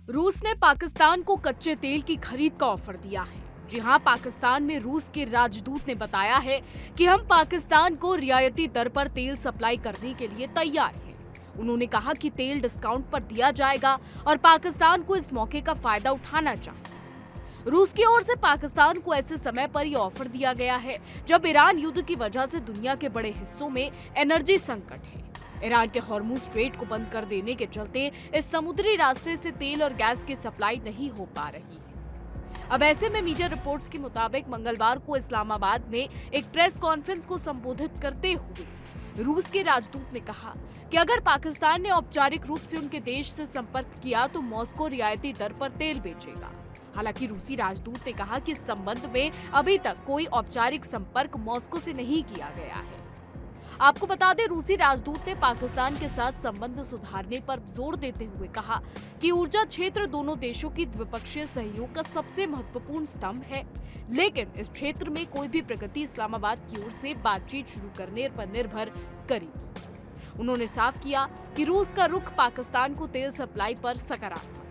रूस ने पाकिस्तान को कच्चे तेल की खरीद का ऑफर दिया है। जी हां, पाकिस्तान में रूस के राजदूत ने बताया है कि हम पाकिस्तान को रियायती दर पर तेल सप्लाई करने के लिए तैयार हैं। उन्होंने कहा कि तेल डिस्काउंट पर दिया जाएगा और पाकिस्तान को इस मौके का फायदा उठाना चाहिए। रूस की ओर से पाकिस्तान को ऐसे समय पर यह ऑफर दिया गया है जब ईरान युद्ध की वजह से दुनिया के बड़े हिस्सों में एनर्जी संकट है। ईरान के हॉर्मुज स्ट्रेट को बंद कर देने के चलते इस समुद्री रास्ते से तेल और गैस की सप्लाई नहीं हो पा रही है। अब ऐसे में मीडिया रिपोर्ट्स के मुताबिक मंगलवार को इस्लामाबाद में एक प्रेस कॉन्फ्रेंस को संबोधित करते हुए रूस के राजदूत ने कहा कि अगर पाकिस्तान ने औपचारिक रूप से उनके देश से संपर्क किया तो मॉस्को रियायती दर पर तेल बेचेगा। हालांकि रूसी राजदूत ने कहा कि इस संबंध में अभी तक कोई औपचारिक संपर्क मॉस्को से नहीं किया गया है। आपको बता दें, रूसी राजदूत ने पाकिस्तान के साथ संबंध सुधारने पर जोर देते हुए कहा कि ऊर्जा क्षेत्र दोनों देशों की द्विपक्षीय सहयोग का सबसे महत्वपूर्ण स्तंभ है, लेकिन इस क्षेत्र में कोई भी प्रगति इस्लामाबाद की ओर से बातचीत शुरू करने पर निर्भर करेगी। उन्होंने साफ किया कि रूस का रुख पाकिस्तान को तेल सप्लाई पर सकारात्मक है।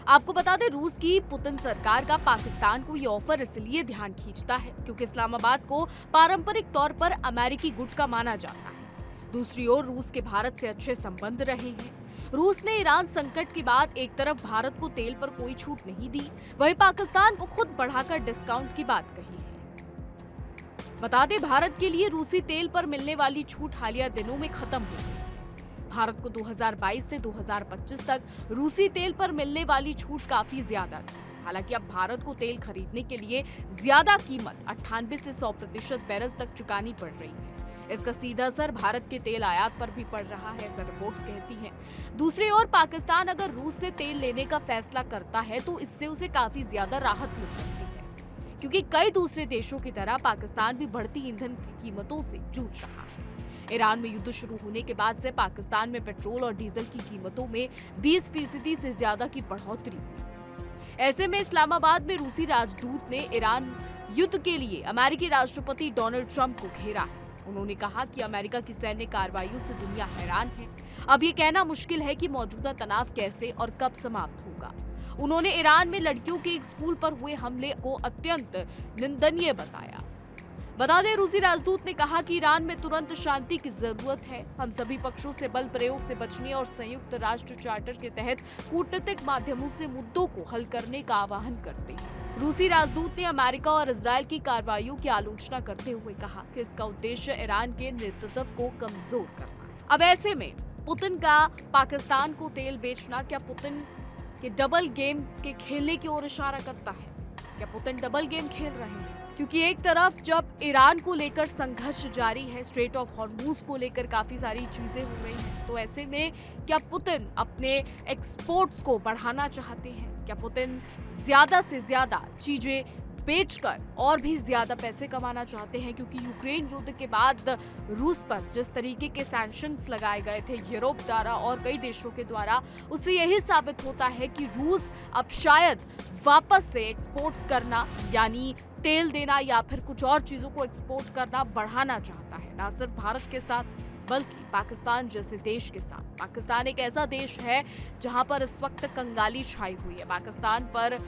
आपको बता दें, रूस की पुतिन सरकार का पाकिस्तान को ये ऑफर इसलिए ध्यान खींचता है क्योंकि इस्लामाबाद को पारंपरिक तौर पर अमेरिकी गुट का माना जाता है। दूसरी ओर रूस के भारत से अच्छे संबंध रहे हैं। रूस ने ईरान संकट के बाद एक तरफ भारत को तेल पर कोई छूट नहीं दी, वहीं पाकिस्तान को खुद बढ़ाकर डिस्काउंट की बात कही है। बता दें, भारत के लिए रूसी तेल पर मिलने वाली छूट हालिया दिनों में खत्म हो गई। भारत को 2022 से 2025 तक रूसी तेल पर मिलने वाली छूट काफी ज्यादा थी। हालांकि अब भारत को तेल खरीदने के लिए ज्यादा कीमत 98 से 100% बैरल तक चुकानी पड़ रही है। इसका सीधा असर भारत के तेल आयात पर भी पड़ रहा है, ऐसा रिपोर्ट्स कहती हैं। दूसरी ओर पाकिस्तान अगर रूस से तेल लेने का फैसला करता है तो इससे उसे काफी ज्यादा राहत मिल सकती है, क्योंकि कई दूसरे देशों की तरह पाकिस्तान भी बढ़ती ईंधन की कीमतों से जूझ रहा है। ईरान में युद्ध शुरू होने के बाद से पाकिस्तान में पेट्रोल और डीजल की कीमतों में 20% से ज्यादा की बढ़ोतरी हुई। ऐसे में इस्लामाबाद में रूसी राजदूत ने ईरान युद्ध के लिए अमेरिकी राष्ट्रपति डोनाल्ड ट्रंप को घेरा है। उन्होंने कहा कि अमेरिका की सैन्य कार्रवाइयों से दुनिया हैरान है। अब ये कहना मुश्किल है कि मौजूदा तनाव कैसे और कब समाप्त होगा। उन्होंने ईरान में लड़कियों के एक स्कूल पर हुए हमले को अत्यंत निंदनीय बताया। बता दें, रूसी राजदूत ने कहा कि ईरान में तुरंत शांति की जरूरत है। हम सभी पक्षों से बल प्रयोग से बचने और संयुक्त राष्ट्र चार्टर के तहत कूटनीतिक माध्यमों से मुद्दों को हल करने का आह्वान करते हैं। रूसी राजदूत ने अमेरिका और इजरायल की कार्रवाइयों की आलोचना करते हुए कहा कि इसका उद्देश्य ईरान के नेतृत्व को कमजोर करना है। अब ऐसे में पुतिन का पाकिस्तान को तेल बेचना क्या पुतिन के डबल गेम के खेलने की ओर इशारा करता है? क्या पुतिन डबल गेम खेल रहे हैं? क्योंकि एक तरफ जब ईरान को लेकर संघर्ष जारी है, स्ट्रेट ऑफ हॉर्मुज को लेकर काफी सारी चीजें हो रही हैं, तो ऐसे में क्या पुतिन अपने एक्सपोर्ट्स को बढ़ाना चाहते हैं? क्या पुतिन ज्यादा से ज्यादा चीजें बेचकर और भी ज्यादा पैसे कमाना चाहते हैं? क्योंकि यूक्रेन युद्ध के बाद रूस पर जिस तरीके के सैंक्शंस लगाए गए थे यूरोप द्वारा और कई देशों के द्वारा, उससे यही साबित होता है कि रूस अब शायद वापस से एक्सपोर्ट्स करना, यानी तेल देना या फिर कुछ और चीजों को एक्सपोर्ट करना बढ़ाना चाहता है, ना सिर्फ भारत के साथ बल्कि पाकिस्तान जैसे देश के साथ। पाकिस्तान एक ऐसा देश है जहां पर इस वक्त कंगाली छाई हुई है। पाकिस्तान पर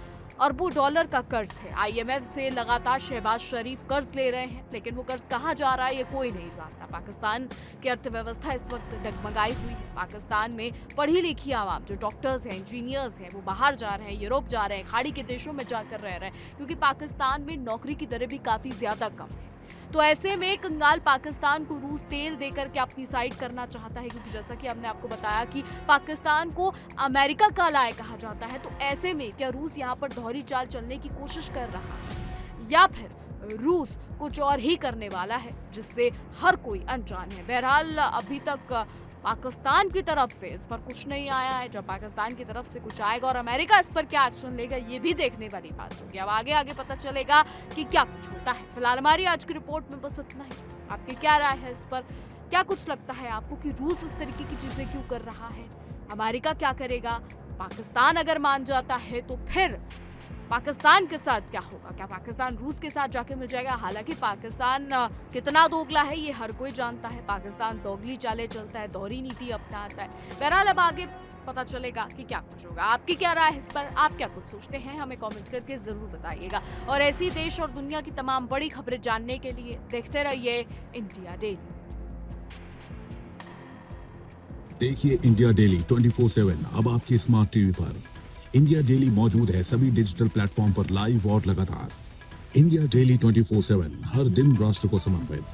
अरबों डॉलर का कर्ज है। IMF से लगातार शहबाज शरीफ कर्ज ले रहे हैं, लेकिन वो कर्ज कहाँ जा रहा है ये कोई नहीं जानता। पाकिस्तान की अर्थव्यवस्था इस वक्त डगमगाई हुई है। पाकिस्तान में पढ़ी लिखी आवाम, जो डॉक्टर्स हैं, इंजीनियर्स हैं, वो बाहर जा रहे हैं, यूरोप जा रहे हैं, खाड़ी के देशों में जाकर रह रहे हैं, क्योंकि पाकिस्तान में नौकरी की दरें भी काफी ज्यादा कम है। तो ऐसे में कंगाल पाकिस्तान को रूस तेल देकर के अपनी साइड करना चाहता है, क्योंकि जैसा कि हमने आपको बताया कि पाकिस्तान को अमेरिका का लायक कहा जाता है। तो ऐसे में क्या रूस यहाँ पर दोहरी चाल चलने की कोशिश कर रहा है या फिर रूस कुछ और ही करने वाला है जिससे हर कोई अनजान है? बहरहाल अभी तक पाकिस्तान की तरफ से इस पर कुछ नहीं आया है। जब पाकिस्तान की तरफ से कुछ आएगा और अमेरिका इस पर क्या एक्शन लेगा, ये भी देखने वाली बात होगी। अब आगे आगे पता चलेगा कि क्या कुछ होता है। फिलहाल हमारी आज की रिपोर्ट में बस इतना ही। आपकी क्या राय है इस पर? क्या कुछ लगता है आपको कि रूस इस तरीके की चीजें क्यों कर रहा है? अमेरिका क्या करेगा? पाकिस्तान अगर मान जाता है तो फिर पाकिस्तान के साथ क्या होगा? क्या पाकिस्तान रूस के साथ जाके मिल जाएगा? हालांकि पाकिस्तान कितना दोगला है ये हर कोई जानता है। पाकिस्तान दोगली चालें चलता है, दोहरी नीति अपनाता है। बहरहाल अब आगे पता चलेगा कि क्या कुछ होगा। आपकी क्या राय है इस पर? आप क्या कुछ सोचते हैं? हमें कमेंट करके जरूर बताइएगा। और ऐसी देश और दुनिया की तमाम बड़ी खबरें जानने के लिए देखते रहिए इंडिया डेली। देखिए इंडिया डेली 24/7 अब आपके स्मार्ट टीवी पर। इंडिया डेली मौजूद है सभी डिजिटल प्लेटफॉर्म पर लाइव और लगातार। इंडिया डेली 24/7 हर दिन राष्ट्र को समर्पित।